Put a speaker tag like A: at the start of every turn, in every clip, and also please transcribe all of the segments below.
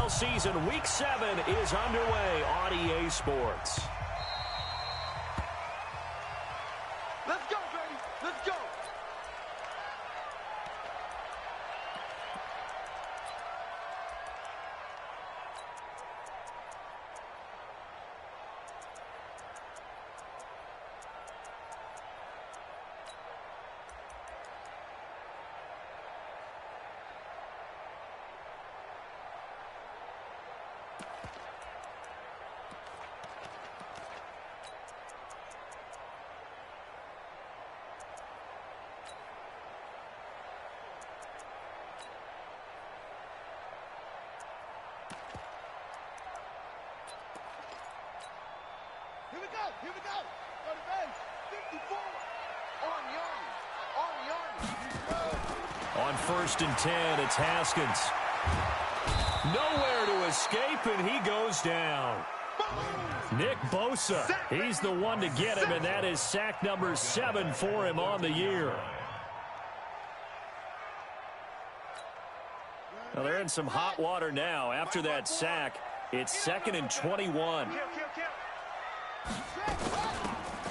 A: NFL season Week 7 is underway on EA Sports.
B: Let's go, baby. Let's go. Here we go. On the base. 54. On
A: 1st and 10, it's Haskins. Nowhere to escape, and he goes down. Nick Bosa, he's the one to get him, and that is sack number 7 for him on the year. Well, they're in some hot water now. After that sack, it's 2nd and 21.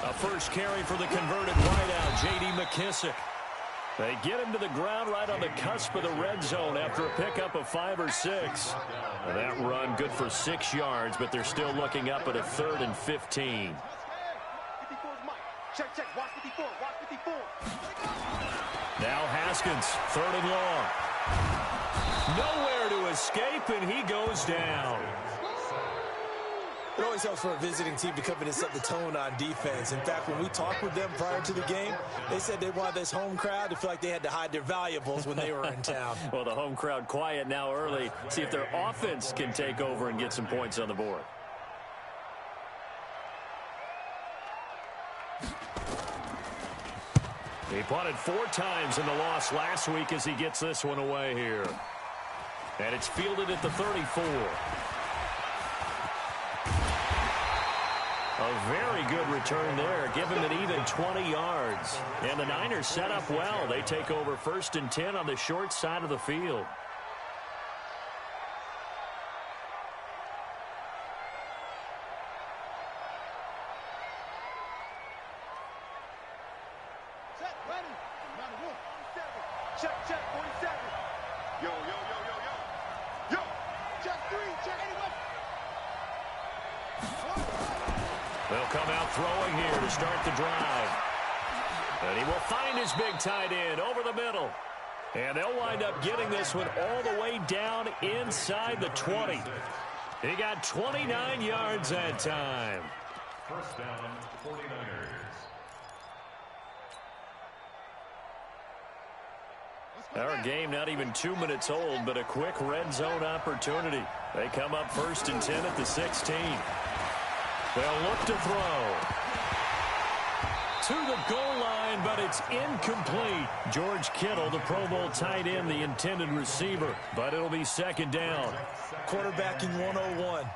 A: A first carry for the converted wideout, J.D. McKissick. They get him to the ground right on the cusp of the red zone after a pickup of 5 or 6. That run good for 6 yards, but they're still looking up at a 3rd and 15.
B: Check. Watch 54. Watch 54.
A: Now Haskins, 3rd and long. Nowhere to escape, and he goes down.
C: It always helps for a visiting team to come in and set the tone on defense. In fact, when we talked with them prior to the game, they said they wanted this home crowd to feel like they had to hide their valuables when they were in town.
A: Well, the home crowd quiet now early. See if their offense can take over and get some points on the board. He punted 4 times in the loss last week as he gets this one away here. And it's fielded at the 34. A very good return there. Give him an even 20 yards. And the Niners set up well. They take over 1st and 10 on the short side of the field.
B: Set, ready. Check, 47. Yo. Check 3, check 81.
A: They'll come out throwing here to start the drive. And he will find his big tight end over the middle. And they'll wind up getting this one all the way down inside the 20. He got 29 yards that time.
D: First down, 49ers.
A: Our game not even 2 minutes old, but a quick red zone opportunity. They come up 1st and 10 at the 16. They'll look to throw. To the goal line, but it's incomplete. George Kittle, the Pro Bowl tight end, the intended receiver, but it'll be 2nd down.
C: Quarterbacking 101.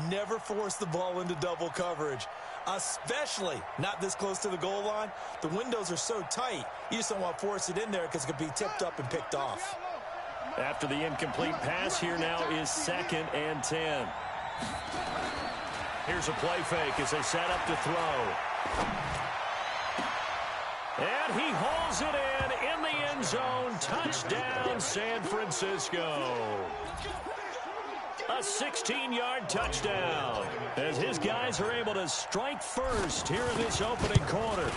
C: Never force the ball into double coverage, especially not this close to the goal line. The windows are so tight, you just don't want to force it in there because it could be tipped up and picked off.
A: After the incomplete pass, here now is 2nd and 10. Here's a play fake as they set up to throw. And he hauls it in the end zone. Touchdown, San Francisco. A 16-yard touchdown as his guys are able to strike first here in this opening quarter.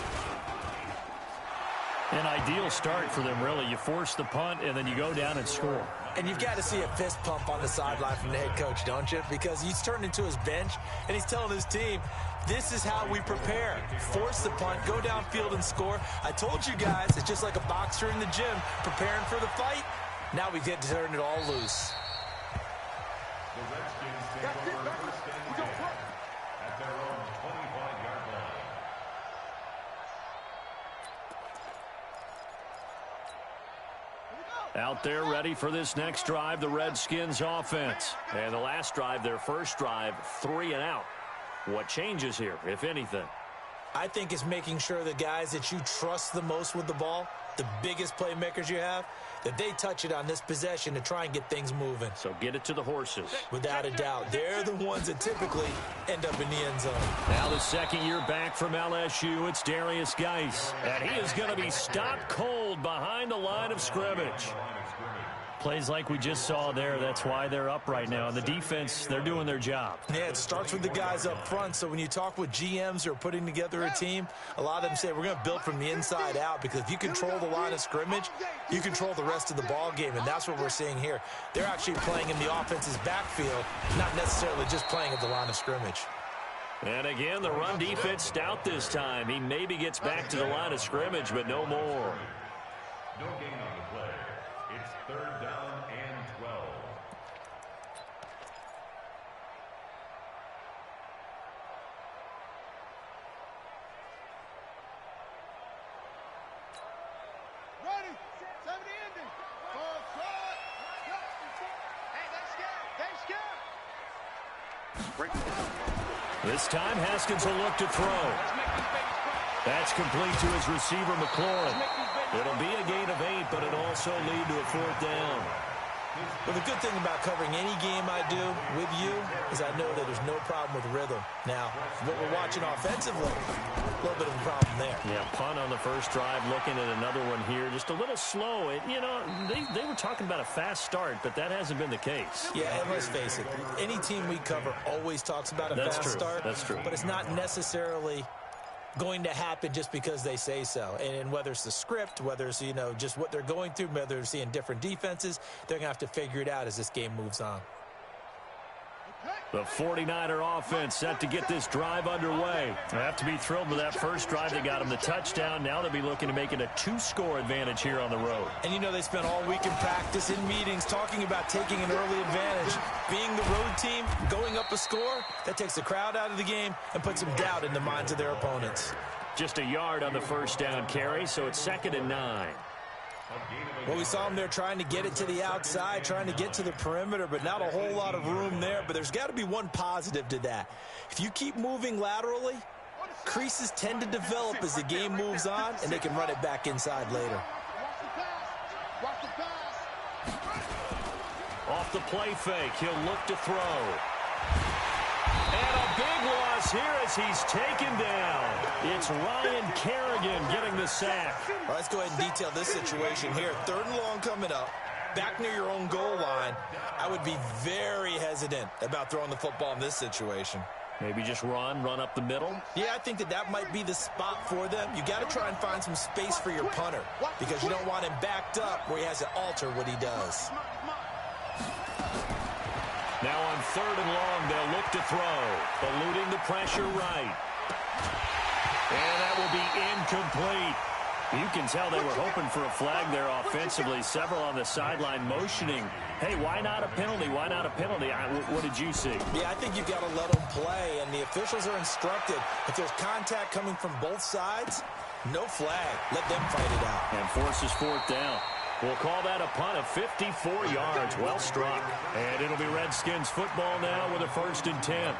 A: An ideal start for them, really. You force the punt, and then you go down and score.
C: And you've got to see a fist pump on the sideline from the head coach, don't you? Because he's turned into his bench, and he's telling his team, this is how we prepare. Force the punt, go downfield and score. I told you guys, it's just like a boxer in the gym preparing for the fight. Now we get to turn it all loose.
D: The Redskins take over first and 10 at their own 25-yard line.
A: Out there ready for this next drive, the Redskins offense. And the last drive, their first drive, 3 and out. What changes here, if anything?
C: I think it's making sure the guys that you trust the most with the ball, the biggest playmakers you have, that they touch it on this possession to try and get things moving.
A: So get it to the horses.
C: Without a doubt. They're the ones that typically end up in the end zone.
A: Now the second year back from LSU, it's Darius Geis. And he is going to be stopped cold behind the line of scrimmage. Plays like we just saw there. That's why they're up right now. And the defense, they're doing their job.
C: Yeah, it starts with the guys up front. So when you talk with GMs who are putting together a team, a lot of them say we're going to build from the inside out, because if you control the line of scrimmage, you control the rest of the ball game. And that's what we're seeing here. They're actually playing in the offense's backfield, not necessarily just playing at the line of scrimmage.
A: And again, the run defense stout this time. He maybe gets back to the line of scrimmage, but no more.
D: No gain on the play. It's 3rd down and 12.
B: Ready. 70 ending. Full shot. Hey, they scared.
A: This time, Haskins will look to throw. That's complete to his receiver, McLaurin. It'll be a gain of 8, but it'll also lead to a 4th down.
C: Well, the good thing about covering any game I do with you is I know that there's no problem with rhythm. Now, what we're watching offensively, a little bit of a problem there.
A: Yeah, punt on the first drive, looking at another one here. Just a little slow. You know, they were talking about a fast start, but that hasn't been the case.
C: Yeah, and let's face it, any team we cover always talks about a fast start.
A: That's true.
C: But it's not necessarily going to happen just because they say so. And whether it's the script, whether it's, you know, just what they're going through, whether they're seeing different defenses, they're going to have to figure it out as this game moves on.
A: The 49er offense set to get this drive underway. They have to be thrilled with that first drive. They got them the touchdown. Now they'll be looking to make it a 2-score advantage here on the road.
C: And you know, they spent all week in practice, in meetings, talking about taking an early advantage. Being the road team, going up a score, that takes the crowd out of the game and puts some doubt in the minds of their opponents.
A: Just a yard on the first down carry, so it's 2nd and 9.
C: Well, we saw them there trying to get it to the outside, trying to get to the perimeter, but not a whole lot of room there. But there's got to be one positive to that. If you keep moving laterally, creases tend to develop as the game moves on, and they can run it back inside later.
A: Off the play fake, he'll look to throw. And a big loss here as he's taken down. It's Ryan Kerrigan getting the sack.
C: Well, let's go ahead and detail this situation here. 3rd and long coming up, back near your own goal line. I would be very hesitant about throwing the football in this situation.
A: Maybe just run up the middle.
C: Yeah, I think that might be the spot for them. You got to try and find some space for your punter, because you don't want him backed up where he has to alter what he does.
A: Now on 3rd and long, they'll look to throw. Eluding the pressure right. And that will be incomplete. You can tell they were hoping for a flag there offensively. Several on the sideline motioning. Hey, why not a penalty? Why not a penalty? What did you see?
C: Yeah, I think you've got to let them play, and the officials are instructed. If there's contact coming from both sides, no flag. Let them fight it out.
A: And forces 4th down. We'll call that a punt of 54 yards. Well struck. And it'll be Redskins football now with a 1st and 10.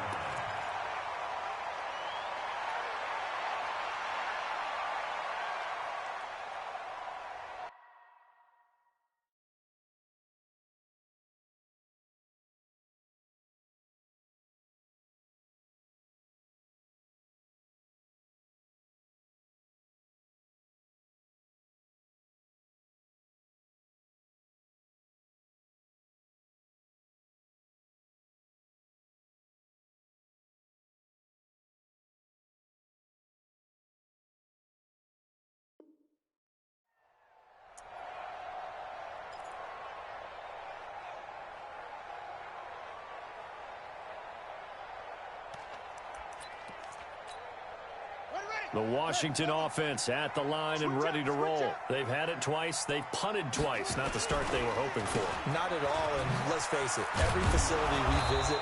A: The Washington offense at the line and ready to roll. They've had it twice. They've punted twice. Not the start they were hoping for.
C: Not at all, and let's face it, every facility we visit,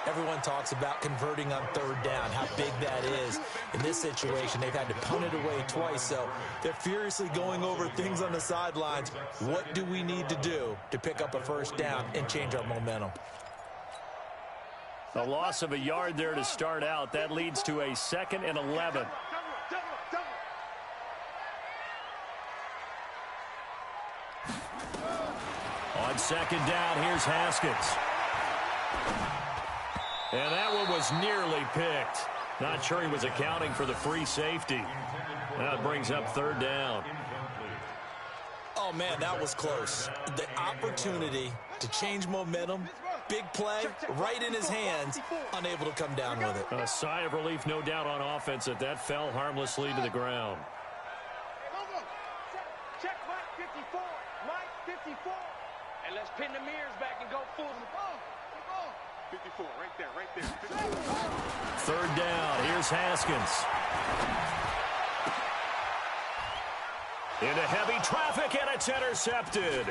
C: everyone talks about converting on 3rd down, how big that is. In this situation, they've had to punt it away twice, so they're furiously going over things on the sidelines. What do we need to do to pick up a 1st down and change our momentum?
A: A loss of a yard there to start out. That leads to a 2nd and 11. On second down, here's Haskins. And that one was nearly picked. Not sure he was accounting for the free safety. Now it brings up third down.
C: Oh, man, that was close. The opportunity to change momentum, big play, right in his hands, unable to come down with it.
A: A sigh of relief, no doubt, on offense that fell harmlessly to the ground.
B: Check Mike 54. Mike 54. And let's pin the mirrors back and go full. 54, right there, right there. 54.
A: Third down, here's Haskins. Into heavy traffic, and it's intercepted.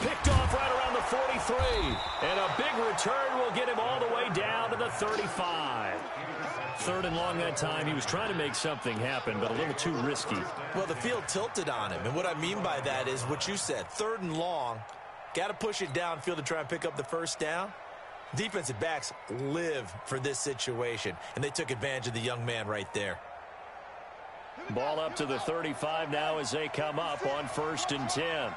A: Picked off right around the 43. And a big return will get him all the way down to the 35. Third and long that time. He was trying to make something happen, but a little too risky.
C: Well, the field tilted on him. And what I mean by that is what you said. Third and long. Got to push it downfield to try and pick up the first down. Defensive backs live for this situation, and they took advantage of the young man right there.
A: Ball up to the 35 now as they come up on 1st and 10.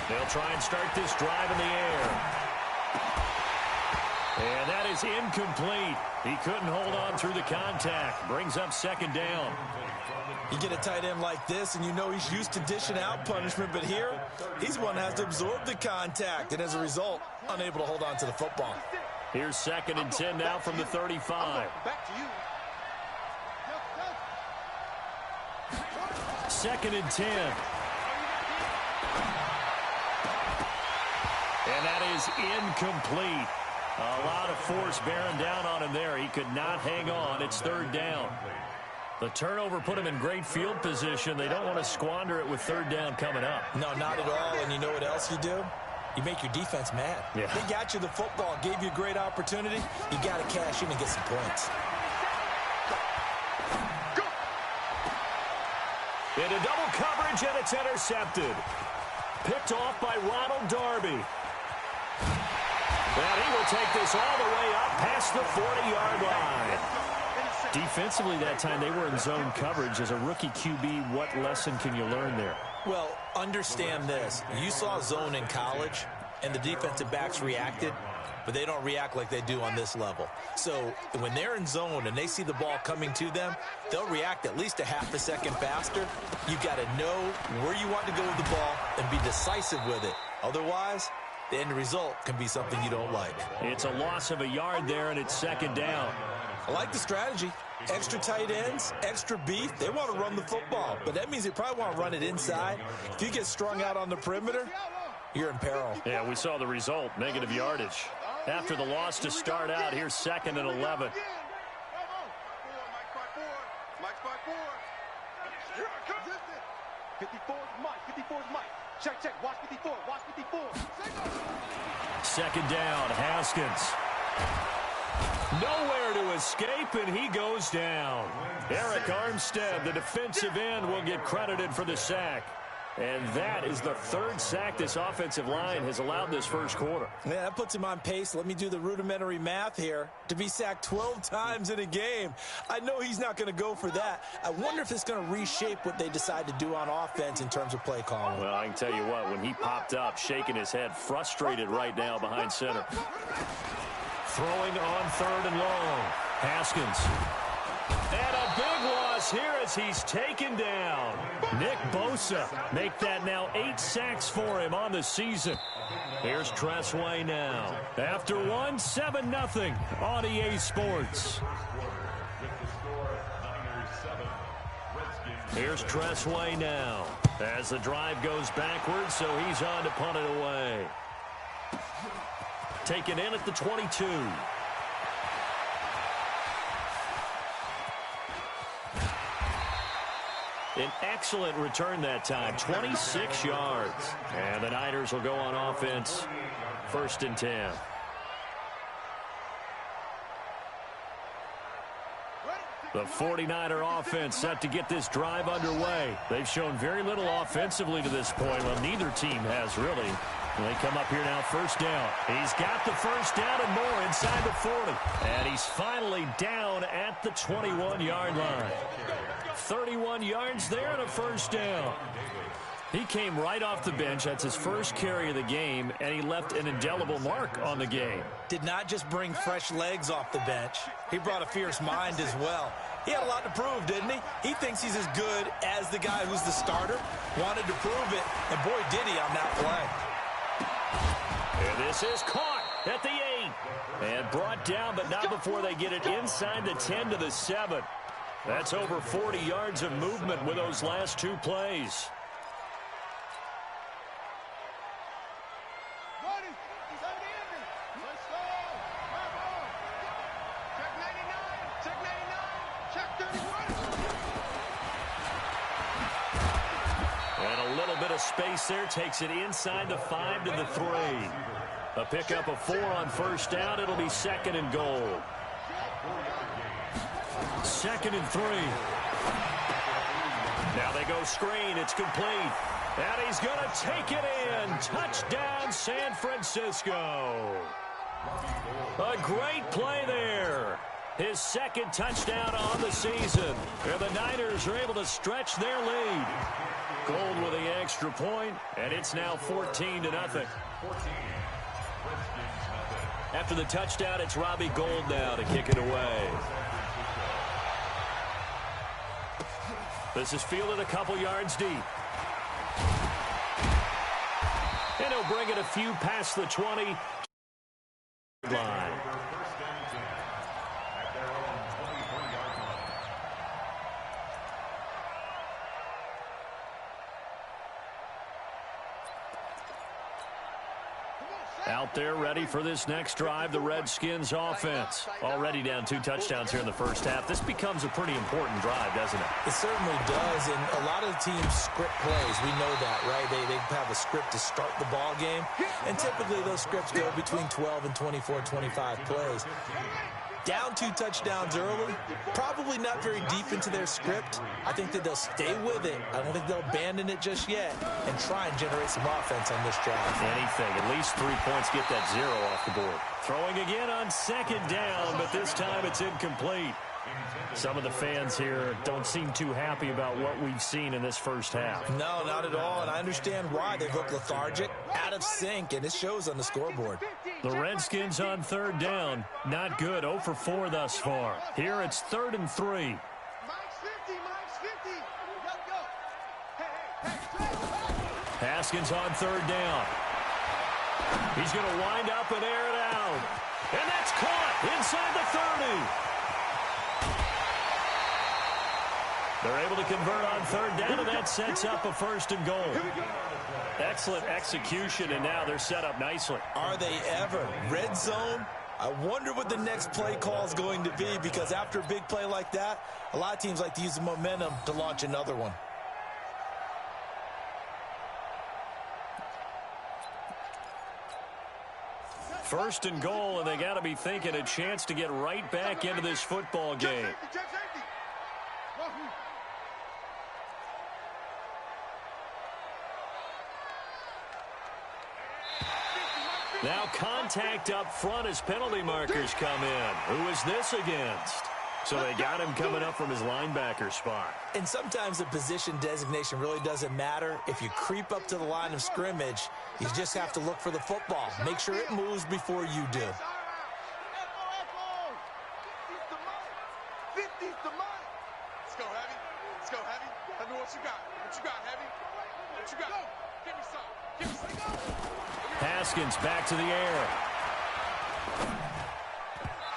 A: They'll try and start this drive in the air. And that is incomplete. He couldn't hold on through the contact. Brings up second down.
C: You get a tight end like this, and you know he's used to dishing out punishment, but here, he's one that has to absorb the contact, and as a result, unable to hold on to the football.
A: Here's 2nd and 10 now from the 35.
B: Back to you.
A: 2nd and 10. And that is incomplete. A lot of force bearing down on him there. He could not hang on. It's third down. The turnover put him in great field position. They don't want to squander it with third down coming up.
C: No, not at all. And you know what else you do? You make your defense mad.
A: Yeah.
C: They got you the football, gave you a great opportunity. You got to cash in and get some points.
A: Into double coverage, and it's intercepted. Picked off by Ronald Darby. And he will take this all the way up past the 40-yard line. Defensively that time, they were in zone coverage. As a rookie QB, what lesson can you learn there?
C: Well, understand this. You saw zone in college, and the defensive backs reacted, but they don't react like they do on this level. So when they're in zone and they see the ball coming to them, they'll react at least a half a second faster. You've got to know where you want to go with the ball and be decisive with it. Otherwise, the end result can be something you don't like.
A: It's a loss of a yard there, and it's second down.
C: I like the strategy. Extra tight ends, extra beef. They want to run the football, but that means they probably want to run it inside. If you get strung out on the perimeter, you're in peril.
A: Yeah, we saw the result, negative yardage. After the loss to start out, here's 2nd and 11.
B: Mike 54 is Mike. Check. Watch 54.
A: Second down, Haskins. Nowhere to escape, and he goes down. Eric Armstead, the defensive end, will get credited for the sack. And that is the third sack this offensive line has allowed this first quarter.
C: Yeah, that puts him on pace. Let me do the rudimentary math here. To be sacked 12 times in a game, I know he's not going to go for that. I wonder if it's going to reshape what they decide to do on offense in terms of play calling.
A: Well, I can tell you what, when he popped up, shaking his head, frustrated right now behind center. Throwing on 3rd and long. Haskins. And a big loss here as he's taken down. Nick Bosa make that now 8 sacks for him on the season. Here's Tressway now. After one, 7-0 on EA Sports. Here's Tressway now. As the drive goes backwards, so he's on to punt it away. Taken in at the 22. An excellent return that time, 26 yards. And the Niners will go on offense, 1st and 10. The 49er offense set to get this drive underway. They've shown very little offensively to this point. Well, neither team has really. They come up here now, first down. He's got the first down and more inside the 40. And he's finally down at the 21-yard line. 31 yards there and a first down. He came right off the bench. That's his first carry of the game, and he left an indelible mark on the game.
C: Did not just bring fresh legs off the bench. He brought a fierce mind as well. He had a lot to prove, didn't he? He thinks he's as good as the guy who's the starter. Wanted to prove it, and boy, did he on that play.
A: And this is caught at the 8. And brought down, but not before they get it inside the 10 to the 7. That's over 40 yards of movement with those last two plays. Space there, takes it inside the 5 to the 3. A pickup of 4 on first down. It'll be 2nd and goal. 2nd and 3. Now they go screen. It's complete. And he's going to take it in. Touchdown, San Francisco. A great play there. His 2nd touchdown on the season. And the Niners are able to stretch their lead. Gold with the extra point, and it's now 14-0. After the touchdown, it's Robbie Gould now to kick it away. This is fielded a couple yards deep. And he'll bring it a few past the 20 line. Out there ready for this next drive, the Redskins offense. Already down 2 touchdowns here in the first half. This becomes a pretty important drive, doesn't it?
C: It certainly does, and a lot of the teams script plays. We know that, right? They have a script to start the ball game, and typically those scripts go between 12 and 24, 25 plays. Down 2 touchdowns early, probably not very deep into their script. I think that they'll stay with it. I don't think they'll abandon it just yet and try and generate some offense on this drive.
A: Anything, at least 3 points, get that 0 off the board. Throwing again on 2nd down, but this time it's incomplete. Some of the fans here don't seem too happy about what we've seen in this first half.
C: No, not at all, and I understand why. They look lethargic, out of sync, and it shows on the scoreboard.
A: The Redskins on 3rd down. Not good. 0 for 4 thus far. Here it's 3rd and 3. Haskins on 3rd down. He's going to wind up and air it out. And that's caught inside the 30. They're able to convert on 3rd down, and that sets up a 1st and goal. Excellent execution, and now they're set up nicely.
C: Are they ever? Red zone? I wonder what the next play call is going to be, because after a big play like that, a lot of teams like to use the momentum to launch another one.
A: First and goal, and they got to be thinking a chance to get right back into this football game. Now contact up front as penalty markers come in. Who is this against? So they got him coming up from his linebacker spot.
C: And sometimes the position designation really doesn't matter. If you creep up to the line of scrimmage, you just have to look for the football. Make sure it moves before you do.
B: Let's go, Heavy. Let's go, Heavy. Tell me what you got. What you got, Heavy? What you got? Give me some. Give me some.
A: Haskins back to the air.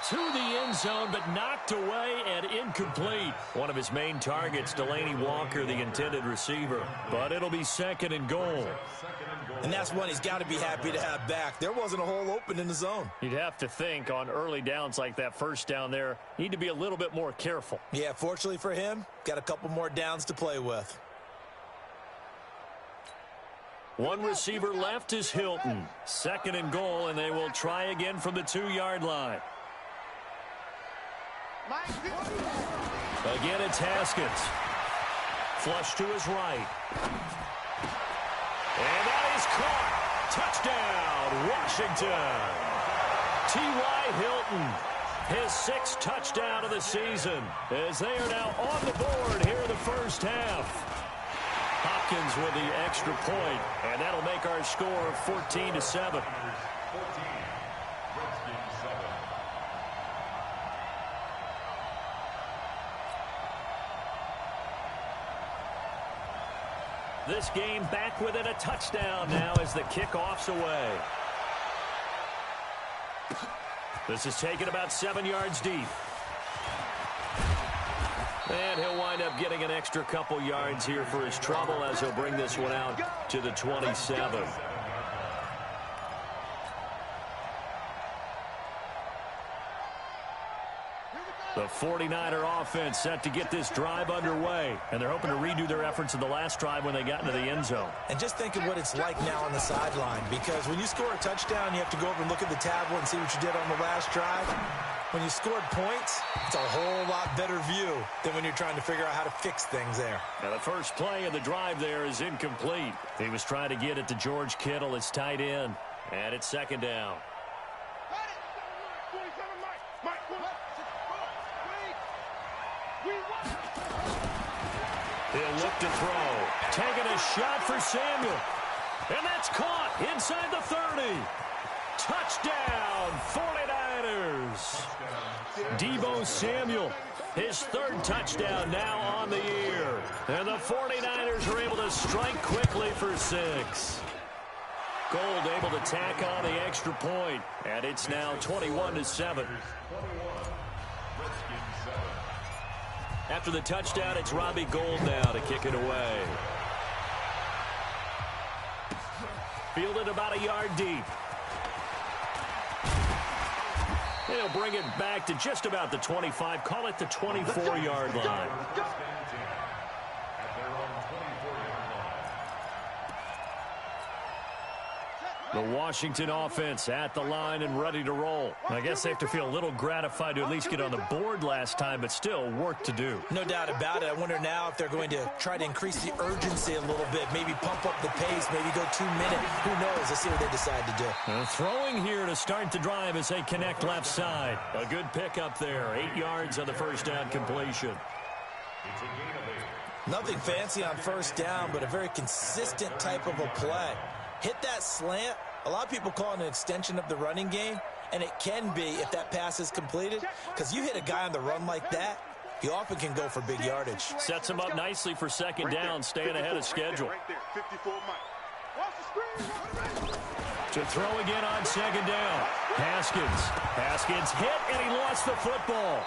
A: To the end zone, but knocked away and incomplete. One of his main targets, Delaney Walker, the intended receiver. But it'll be 2nd and goal.
C: And that's one he's got to be happy to have back. There wasn't a hole open in the zone.
A: You'd have to think on early downs like that first down there, need to be a little bit more careful.
C: Yeah, fortunately for him, got a couple more downs to play with.
A: One receiver left is Hilton. 2nd and goal, and they will try again from the 2-yard line. Again, it's Haskins. Flush to his right. And that is caught Touchdown, Washington. T.Y. Hilton, his 6th touchdown of the season, as they are now on the board here in the first half. Hopkins with the extra point, and that'll make our score 14-7. This game back within a touchdown now as the kickoff's away. This is taken about 7 yards deep. And he'll wind up getting an extra couple yards here for his trouble as he'll bring this one out to the 27. The 49er offense set to get this drive underway, and they're hoping to redo their efforts in the last drive when they got into the end zone.
C: And just think of what it's like now on the sideline, because when you score a touchdown, you have to go over and look at the tablet and see what you did on the last drive. When you scored points, it's a whole lot better view than when you're trying to figure out how to fix things there.
A: Now the first play of the drive there is incomplete. He was trying to get it to George Kittle, his tight end, and it's 2nd down. He'll look to throw. Taking a shot for Samuel. And that's caught inside the 30. Touchdown, 49ers. Deebo Samuel, his 3rd touchdown now on the year. And the 49ers are able to strike quickly for 6. Gold able to tack on the extra point. And it's now 21-7. After the touchdown, it's Robbie Gould now to kick it away. Fielded about a yard deep. He'll bring it back to just about the 25. Call it the 24-yard line. The Washington offense at the line and ready to roll. I guess they have to feel a little gratified to at least get on the board last time, but still work to do.
C: No doubt about it. I wonder now if they're going to try to increase the urgency a little bit, maybe pump up the pace, maybe go 2 minute. Who knows? Let's see what they decide to do.
A: Throwing here to start the drive as they connect left side. A good pickup there. 8 yards on the first down completion.
C: Nothing fancy on first down, but a very consistent type of a play. Hit that slant. A lot of people call it an extension of the running game, and it can be if that pass is completed, because you hit a guy on the run like that, he often can go for big yardage.
A: Sets him up nicely for 2nd down, staying ahead of schedule. To throw again on 2nd down. Haskins hit, and he lost the football.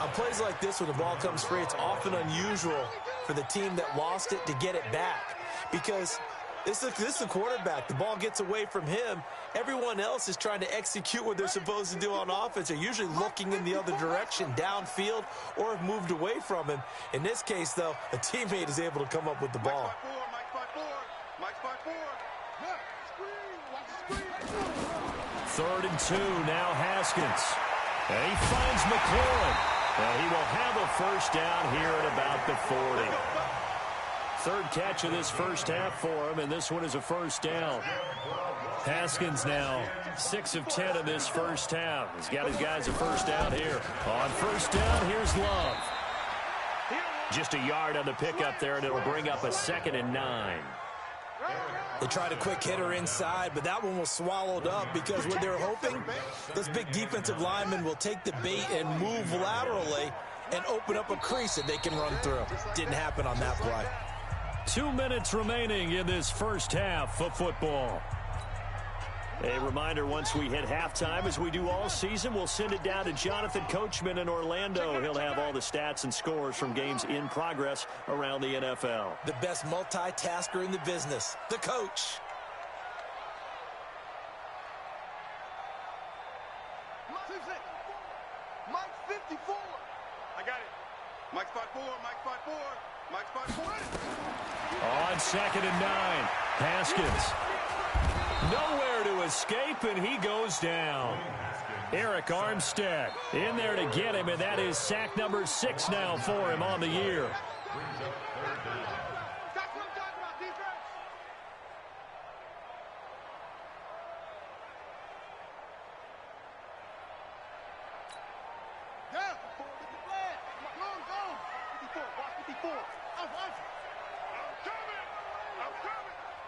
C: On plays like this, when the ball comes free, it's often unusual for the team that lost it to get it back, because this is the quarterback. The ball gets away from him. Everyone else is trying to execute what they're supposed to do on offense. They're usually looking in the other direction, downfield, or have moved away from him. In this case, though, a teammate is able to come up with the ball.
A: Third and 2, now Haskins. And he finds McLaurin. And he will have a first down here at about the 40. 3rd catch of this first half for him, and this one is a first down. Haskins now 6 of 10 in this first half. He's got his guys a first down here. On first down, here's Love. Just a yard on the pickup there, and it'll bring up a 2nd and 9.
C: They tried a quick hitter inside, but that one was swallowed up because what they're hoping, those big defensive linemen will take the bait and move laterally and open up a crease that they can run through. Didn't happen on that play.
A: 2 minutes remaining in this first half of football. A reminder, once we hit halftime, as we do all season, we'll send it down to Jonathan Coachman in Orlando. He'll have all the stats and scores from games in progress around the NFL.
C: The best multitasker in the business, the coach.
B: Mike 54. I got it. Mike 54. Mike 54. Mike 54.
A: On 2nd and 9, Haskins. Nowhere to escape, and he goes down. Eric Armstead in there to get him, and that is sack number 6 now for him on the year.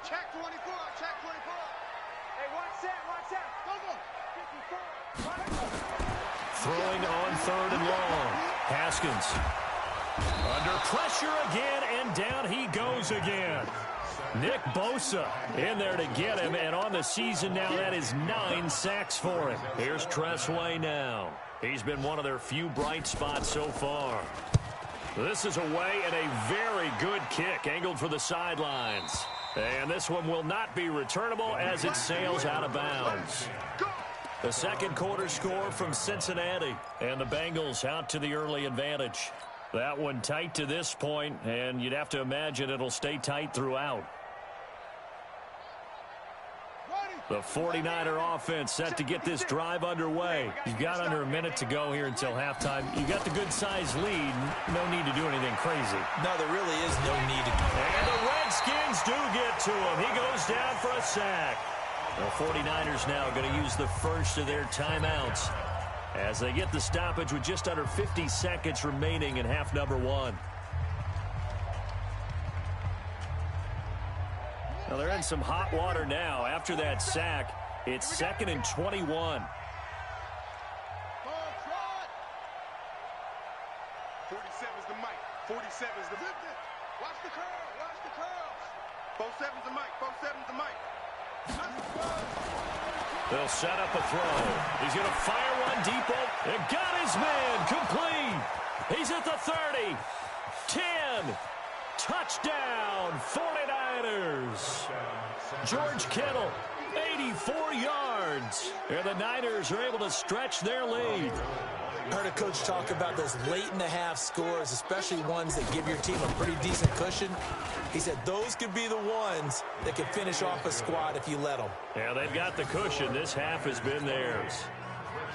B: Check 24. Check 24. Hey, watch that. Watch that. Go, go. 54.
A: Throwing on 3rd and long. Haskins under pressure again, and down he goes again. Nick Bosa in there to get him, and on the season now, that is 9 sacks for him. Here's Tress Way now. He's been one of their few bright spots so far. This is away, and a very good kick angled for the sidelines. And this one will not be returnable as it sails out of bounds. The second quarter score from Cincinnati, and the Bengals out to the early advantage. That one tight to this point, and you'd have to imagine it'll stay tight throughout. The 49er offense set to get this drive underway. You've got under a minute to go here until halftime. You've got the good-sized lead. No need to do anything crazy.
C: No, there really is no need to.
A: And the Redskins do get to him. He goes down for a sack. The 49ers now going to use the first of their timeouts as they get the stoppage with just under 50 seconds remaining in half number 1. Now they're in some hot water now. After that sack, it's 2nd and 21.
B: 47 is the mic. 47 is the... Watch the curl. Watch the curls. 47 is the mic. 47 is the mic.
A: They'll set up a throw. He's going to fire one deep. And got his man complete. He's at the 30. 10. Touchdown, 49ers. George Kittle, 84 yards. And the Niners are able to stretch their lead.
C: I heard a coach talk about those late-in-the-half scores, especially ones that give your team a pretty decent cushion. He said those could be the ones that could finish off a squad if you let them.
A: Yeah, they've got the cushion. This half has been theirs.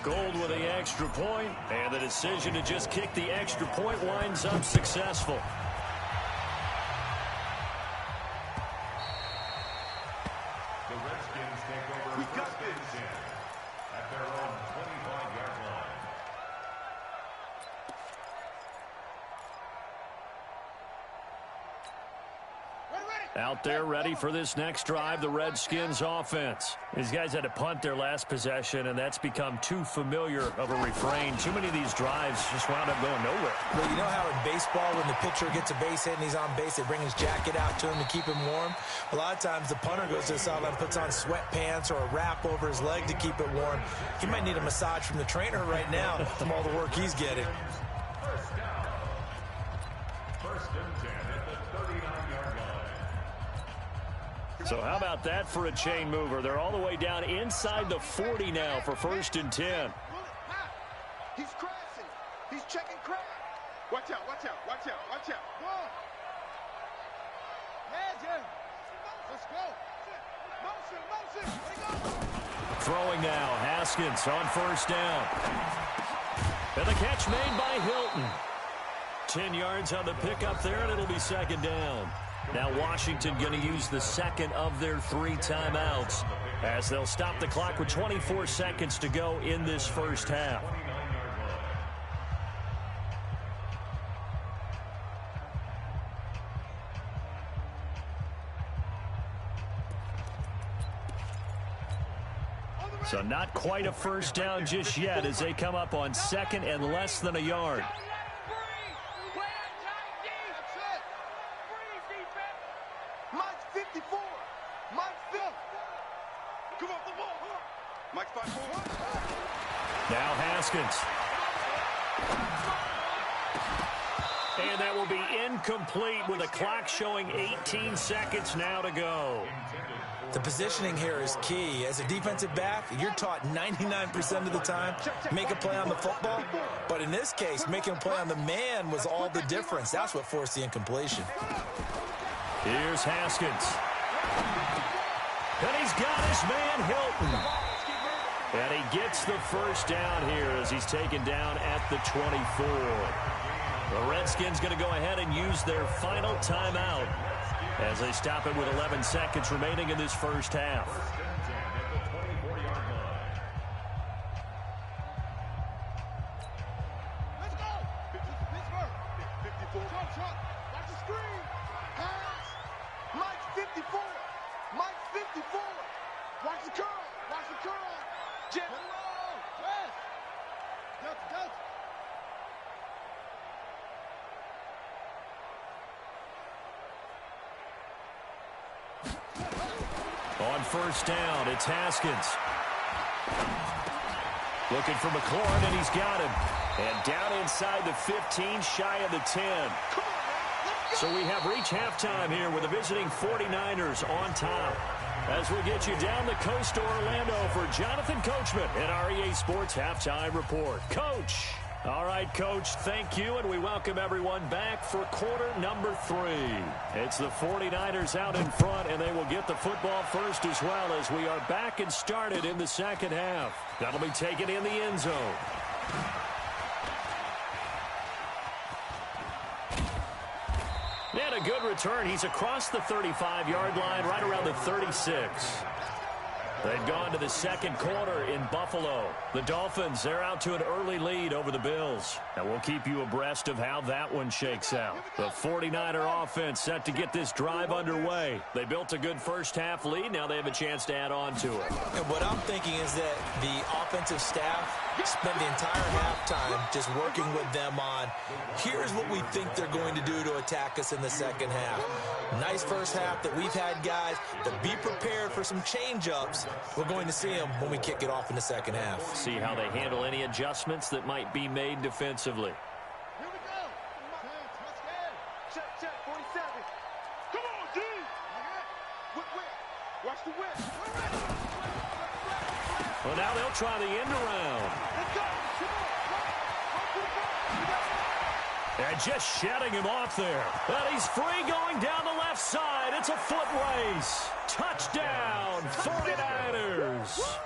A: Gold with the extra point, and the decision to just kick the extra point winds up successful.
D: The Redskins take over first and 10 at their own 25-yard line.
A: Out there ready for this next drive, the Redskins offense. These guys had to punt their last possession, and that's become too familiar of a refrain. Too many of these drives just wound up going nowhere.
C: Well, you know how in baseball, when the pitcher gets a base hit and he's on base, they bring his jacket out to him to keep him warm? A lot of times the punter goes to the sideline, puts on sweatpants or a wrap over his leg to keep it warm. He might need a massage from the trainer right now from all the work he's getting.
D: First down. First and 10 at the 39-yard line.
A: So how about that for a chain mover? They're all the way down inside the 40 now for 1st and 10.
B: He's crashing. He's checking crash. Watch out, watch out, watch out, watch out. Go on. Magic. Let's go. Motion, motion. Let it go.
A: Throwing now, Haskins on 1st down. And the catch made by Hilton. 10 yards on the pickup there, and it'll be 2nd down. Now Washington going to use the second of their 3 timeouts as they'll stop the clock with 24 seconds to go in this first half. So not quite a first down just yet as they come up on 2nd and less than a yard.
B: Mike's 54. Mike's 50. Come on, the ball. Mike's 54.
A: Now Haskins. And that will be incomplete with a clock showing 18 seconds now to go.
C: The positioning here is key. As a defensive back, you're taught 99% of the time, make a play on the football. But in this case, making a play on the man was all the difference. That's what forced the incompletion.
A: Here's Haskins. And he's got his man Hilton. And he gets the first down here as he's taken down at the 24. The Redskins going to go ahead and use their final timeout as they stop it with 11 seconds remaining in this first half.
D: First and 10 at the 24-yard line.
B: Let's go. Pittsburgh. 54. Watch the screen. Pass. Mike's 54.
A: On first down, it's Haskins. Looking for McLaurin, and he's got him. And down inside the 15, shy of the 10. So we have reached halftime here with the visiting 49ers on top. As we get you down the coast to Orlando for Jonathan Coachman at our EA Sports Halftime Report. Coach. All right, Coach, thank you, and we welcome everyone back for quarter number 3. It's the 49ers out in front, and they will get the football first as well as we are back and started in the second half. That'll be taken in the end zone. And a good return. He's across the 35-yard line, right around the 36. They've gone to the second quarter in Buffalo. The Dolphins, they're out to an early lead over the Bills. And we'll keep you abreast of how that one shakes out. The 49er offense set to get this drive underway. They built a good first-half lead. Now they have a chance to add on to it.
C: And what I'm thinking is that the offensive staff spent the entire halftime just working with them on, here's what we think they're going to do to attack us in the second half. Nice first half that we've had, guys, to be prepared for some change-ups. We're going to see them when we kick it off in the second half.
A: See how they handle any adjustments that might be made defensively.
B: Here we go. Check, 47. Come on, D. Watch the whip.
A: Well, now they'll try the end around.
B: Let's go.
A: And just shedding him off there. But he's free going down the left side. It's a foot race. Touchdown, 49ers.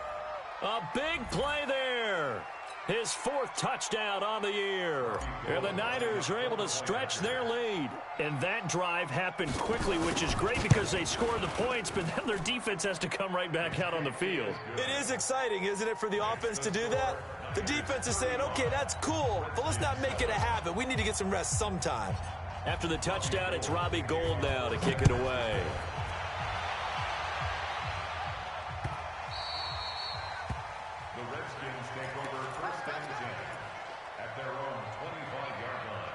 A: A big play there. His 4th touchdown on the year. And the Niners are able to stretch their lead. And that drive happened quickly, which is great because they scored the points, but then their defense has to come right back out on the field.
C: It is exciting, isn't it, for the offense to do that? The defense is saying, okay, that's cool, but let's not make it a habit. We need to get some rest sometime.
A: After the touchdown, it's Robbie Gould now to kick it away.
D: The Redskins take over first and 10 at their own 25-yard line.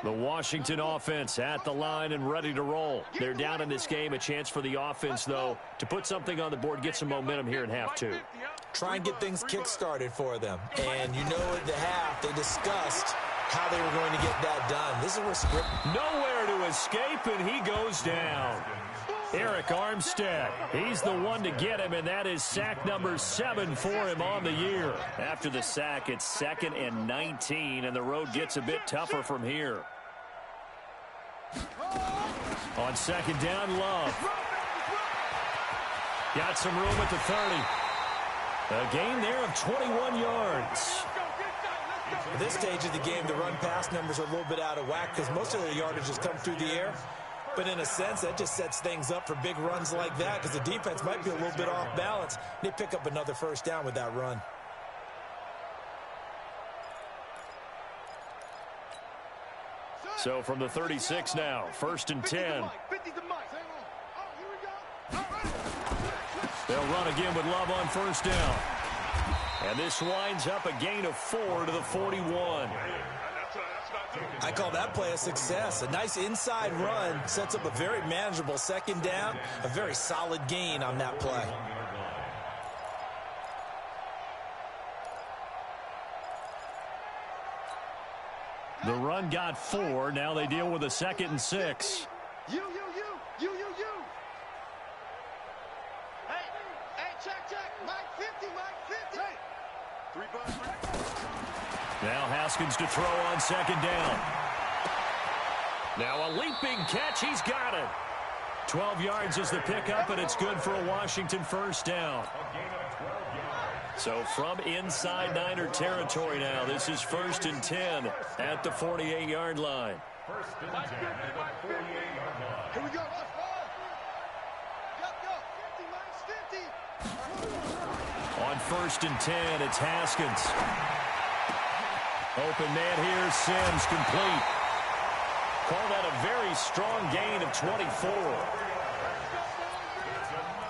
A: The Washington offense at the line and ready to roll. They're down in this game. A chance for the offense, though, to put something on the board, get some momentum here in half 2.
C: Try and get things kick-started for them. And you know at the half, they discussed how they were going to get that done. This is where script...
A: Nowhere to escape, and he goes down. Eric Armstead, he's the one to get him, and that is sack number 7 for him on the year. After the sack, it's 2nd and 19, and the road gets a bit tougher from here. On second down, Love. Got some room at the 30. A gain there of 21 yards.
C: At this stage of the game, the run-pass numbers are a little bit out of whack because most of the yardage has come through the air. But in a sense, that just sets things up for big runs like that because the defense might be a little bit off balance. They pick up another first down with that run.
A: So from the 36 now, 1st and 10. They'll run again with Love on first down. And this winds up a gain of 4 to the 41.
C: I call that play a success. A nice inside run sets up a very manageable second down, a very solid gain on that play.
A: The run got 4. Now they deal with a 2nd and 6.
B: You. Hey, check. Mike 50. Hey. 3 bucks.
A: Now Haskins to throw on second down. Now a leaping catch. He's got it. 12 yards is the pickup, and it's good for a Washington first down. So from inside Niner territory now, this is 1st and 10 at the 48-yard line.
D: First and 10 at the 48-yard line.
B: Here we go.
A: On 1st and 10, it's Haskins. Open man here, Sims, complete. Call that a very strong gain of 24.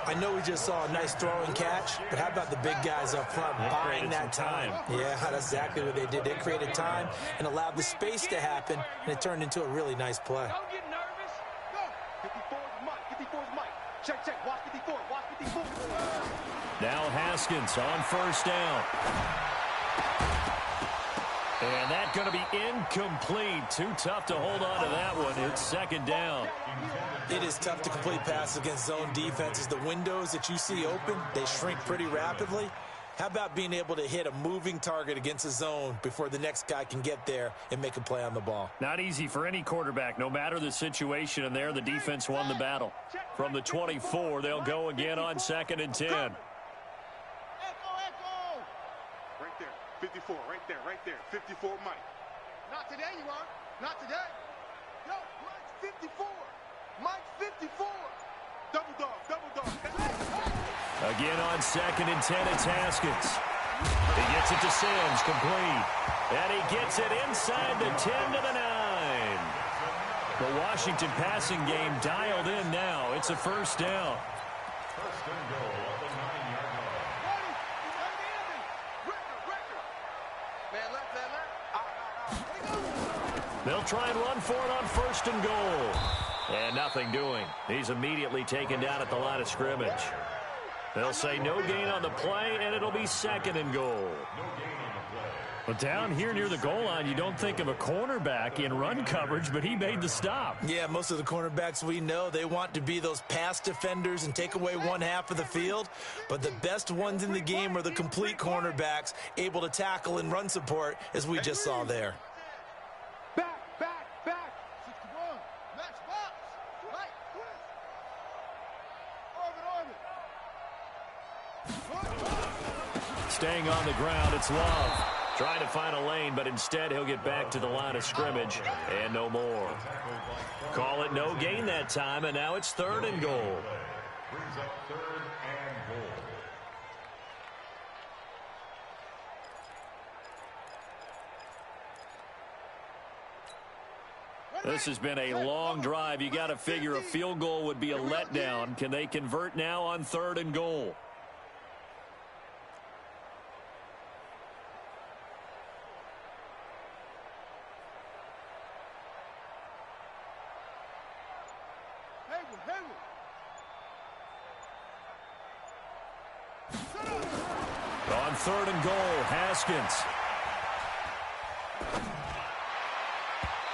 C: I know we just saw a nice throwing catch, but how about the big guys up front buying that time? Yeah, that's exactly what they did. They created time and allowed the space to happen, and it turned into a really nice play.
B: Don't get nervous. Go. 54 is Mike. 54 is Mike. Check, check. Watch 54. Watch 54.
A: Now Haskins on first down. And that's going to be incomplete. Too tough to hold on to that one. It's second down.
C: It is tough to complete passes against zone defenses. The windows that you see open, they shrink pretty rapidly. How about being able to hit a moving target against a zone before the next guy can get there and make a play on the ball?
A: Not easy for any quarterback, no matter the situation, and there the defense won the battle. From the 24, they'll go again on 2nd and 10.
B: Echo, echo. Right there. 54. Right there. Right there. 54, Mike. Not today, you are. Not today. Yo, Mike's 54. Mike's 54. Double dog. Double dog.
A: Again on 2nd and 10, it's Haskins. He gets it to Sims, complete. And he gets it inside the 10 to the 9. The Washington passing game dialed in now. It's a first down.
D: First and goal at the 9-yard line.
A: They'll try and run for it on 1st and goal. And nothing doing. He's immediately taken down at the line of scrimmage. They'll say no gain on the play, and it'll be 2nd and goal. But down here near the goal line, you don't think of a cornerback in run coverage, but he made the stop.
C: Yeah, most of the cornerbacks we know, they want to be those pass defenders and take away one half of the field. But the best ones in the game are the complete cornerbacks, able to tackle and run support, as we just saw there.
B: Back, back, back. 61. Match box. Right, twist. Orbit.
A: Staying on the ground, it's Love. Trying to find a lane, but instead he'll get back to the line of scrimmage and no more. Call it no gain that time, and now it's 3rd and goal.
D: Brings up 3rd and goal.
A: This has been a long drive. You got to figure a field goal would be a letdown. Can they convert now on 3rd and goal? On 3rd and goal, Haskins.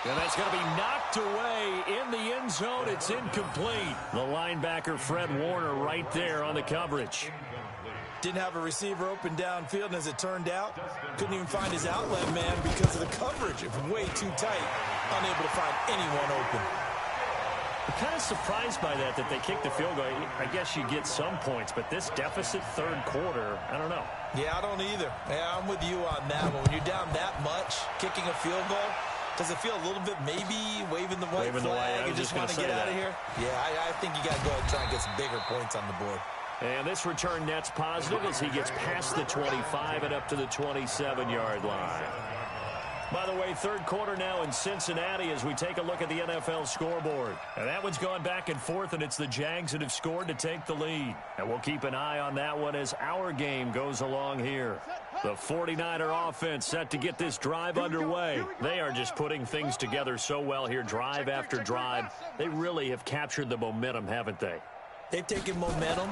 A: And that's going to be knocked away in the end zone. It's incomplete. The linebacker, Fred Warner, right there on the coverage.
C: Didn't have a receiver open downfield, and as it turned out, couldn't even find his outlet man because of the coverage. It was way too tight, unable to find anyone open.
A: I'm kind of surprised by that they kicked the field goal. I guess you get some points, but this deficit 3rd quarter, I don't know.
C: Yeah, I don't either. Yeah, I'm with you on that one. When you're down that much, kicking a field goal, does it feel a little bit maybe waving the white flag and just want to get out of here? Yeah, I think you got to go ahead and try and get some bigger points on the board.
A: And this return net's positive as he gets past the 25 and up to the 27-yard line. By the way, 3rd quarter now in Cincinnati as we take a look at the NFL scoreboard. And that one's gone back and forth, and it's the Jags that have scored to take the lead. And we'll keep an eye on that one as our game goes along here. The 49er offense set to get this drive underway. They are just putting things together so well here, drive after drive. They really have captured the momentum, haven't they?
C: They've taken momentum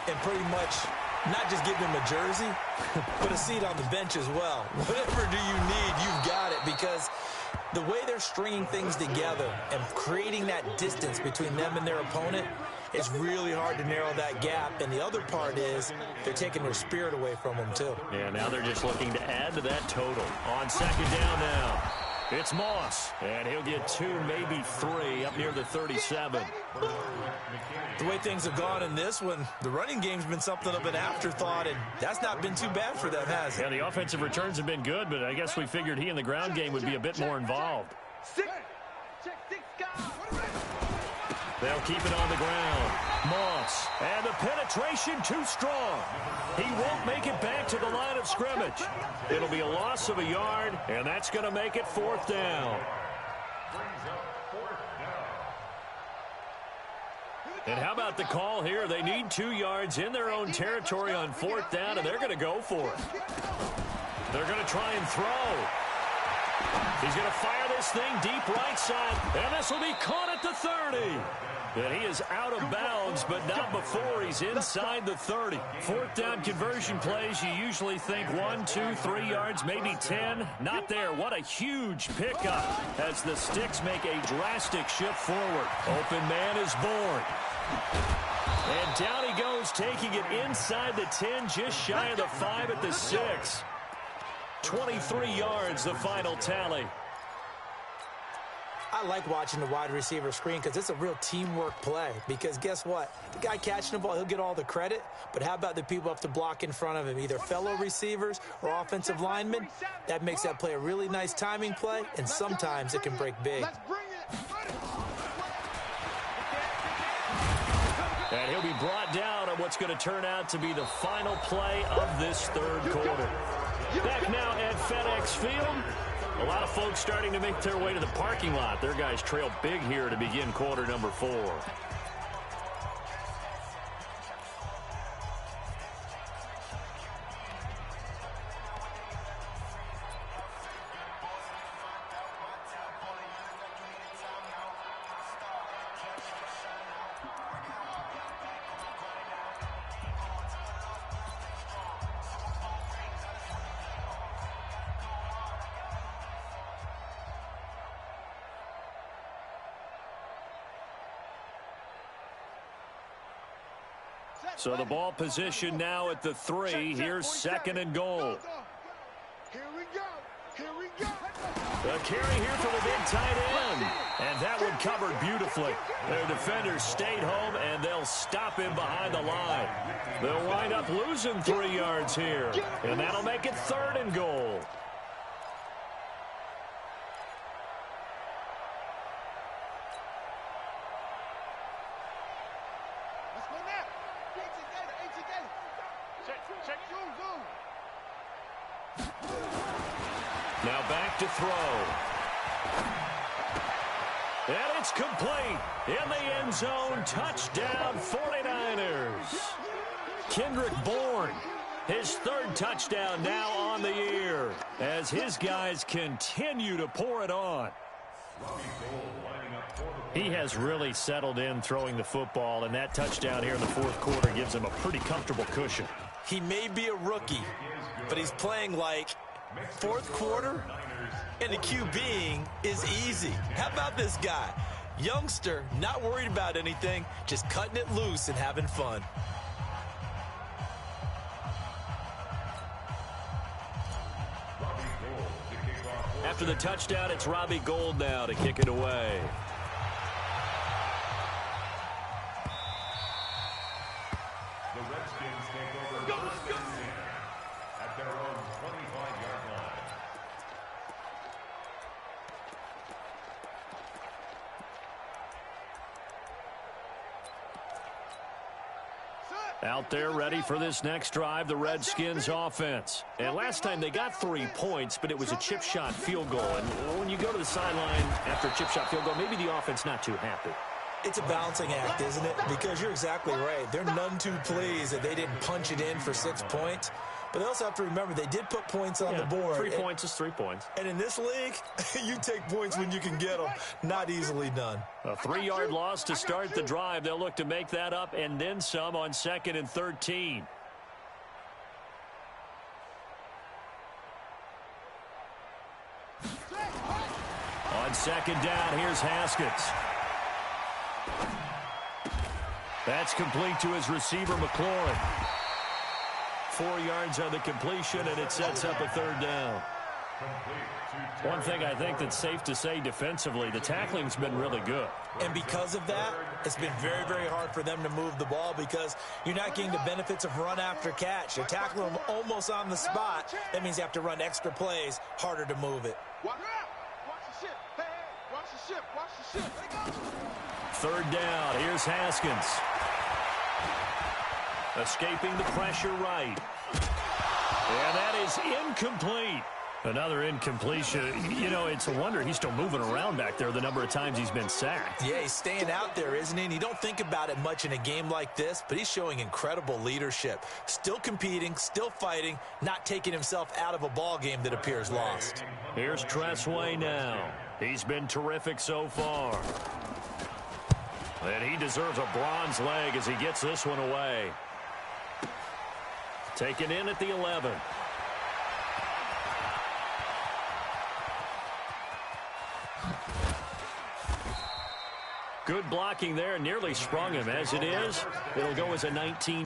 C: and pretty much not just give him a jersey, but a seat on the bench as well. Whatever do you need, you've got it, because the way they're stringing things together and creating that distance between them and their opponent, it's really hard to narrow that gap. And the other part is they're taking their spirit away from them, too.
A: Yeah, now they're just looking to add to that total. On 2nd down now, it's Moss, and he'll get 2, maybe 3 up near the 37.
C: The way things have gone in this one, the running game's been something of an afterthought, and that's not been too bad for them, has it?
A: Yeah, the offensive returns have been good, but I guess we figured he in the ground game would be a bit more involved.
B: Six. Check 6 guys.
A: They'll keep it on the ground. Moss, and the penetration too strong. He won't make it back to the line of scrimmage. It'll be a loss of a yard, and that's going to make it 4th down. And how about the call here? They need 2 yards in their own territory on 4th down, and they're going to go for it. They're going to try and throw. He's going to fire this thing deep right side, and this will be caught at the 30. And he is out of bounds, but not before he's inside the 30. 4th down conversion plays, you usually think 1, 2, 3 yards, maybe 10. Not there. What a huge pickup as the Sticks make a drastic shift forward. Open man is born. And down he goes, taking it inside the 10, just shy of the 5 at the 6. 23 yards, the final tally.
C: I like watching the wide receiver screen because it's a real teamwork play. Because guess what? The guy catching the ball, he'll get all the credit. But how about the people up to block in front of him, either fellow receivers or offensive linemen? That makes that play a really nice timing play, and sometimes it can break big.
A: And he'll be brought down on what's going to turn out to be the final play of this 3rd quarter. Back now at FedEx Field. A lot of folks starting to make their way to the parking lot. Their guys trail big here to begin quarter number 4. So the ball position now at the 3. Here's 2nd and goal.
B: Here we go. Here we go.
A: A carry here for the big tight end. And that one covered beautifully. Their defenders stayed home, and they'll stop him behind the line. They'll wind up losing 3 yards here. And that'll make it 3rd and goal. Now back to throw. And it's complete. In the end zone, touchdown 49ers. Kendrick Bourne, his 3rd touchdown now on the year as his guys continue to pour it on. He has really settled in throwing the football, and that touchdown here in the 4th quarter gives him a pretty comfortable cushion.
C: He may be a rookie, but he's playing like 4th quarter, and the QBing is easy. How about this guy? Youngster, not worried about anything, just cutting it loose and having fun.
A: After the touchdown, it's Robbie Gould now to kick it away.
D: The Redskins take over at their own 25-yard line.
A: Out there ready for this next drive, the Redskins offense. And last time they got 3 points, but it was a chip shot field goal. And when you go to the sideline after a chip shot field goal, maybe the offense not too happy.
C: It's a balancing act, isn't it? Because you're exactly right. They're none too pleased that they didn't punch it in for 6 points. But they also have to remember they did put points on the board.
A: 3 points is 3 points.
C: And in this league, you take points when you can get them. Not easily done.
A: A 3-yard loss to start the drive. They'll look to make that up and then some on 2nd and 13. On 2nd down, here's Haskins. That's complete to his receiver, McLaurin. 4 yards on the completion, and it sets up a 3rd down. One thing I think that's safe to say defensively, the tackling's been really good.
C: And because of that, it's been very, very hard for them to move the ball because you're not getting the benefits of run after catch. You're tackling them almost on the spot. That means you have to run extra plays, harder to move it.
B: Watch the ship. Hey, watch the ship. Watch the ship.
A: 3rd down. Here's Haskins. Escaping the pressure right. And that is incomplete. Another incompletion. You know, it's a wonder he's still moving around back there the number of times he's been sacked.
C: Yeah, he's staying out there, isn't he? And you don't think about it much in a game like this, but he's showing incredible leadership. Still competing, still fighting, not taking himself out of a ball game that appears lost.
A: Here's Tressway now. He's been terrific so far. And he deserves a bronze leg as he gets this one away. Taken in at the 11. Good blocking there. Nearly sprung him. As it is, it'll go as a 19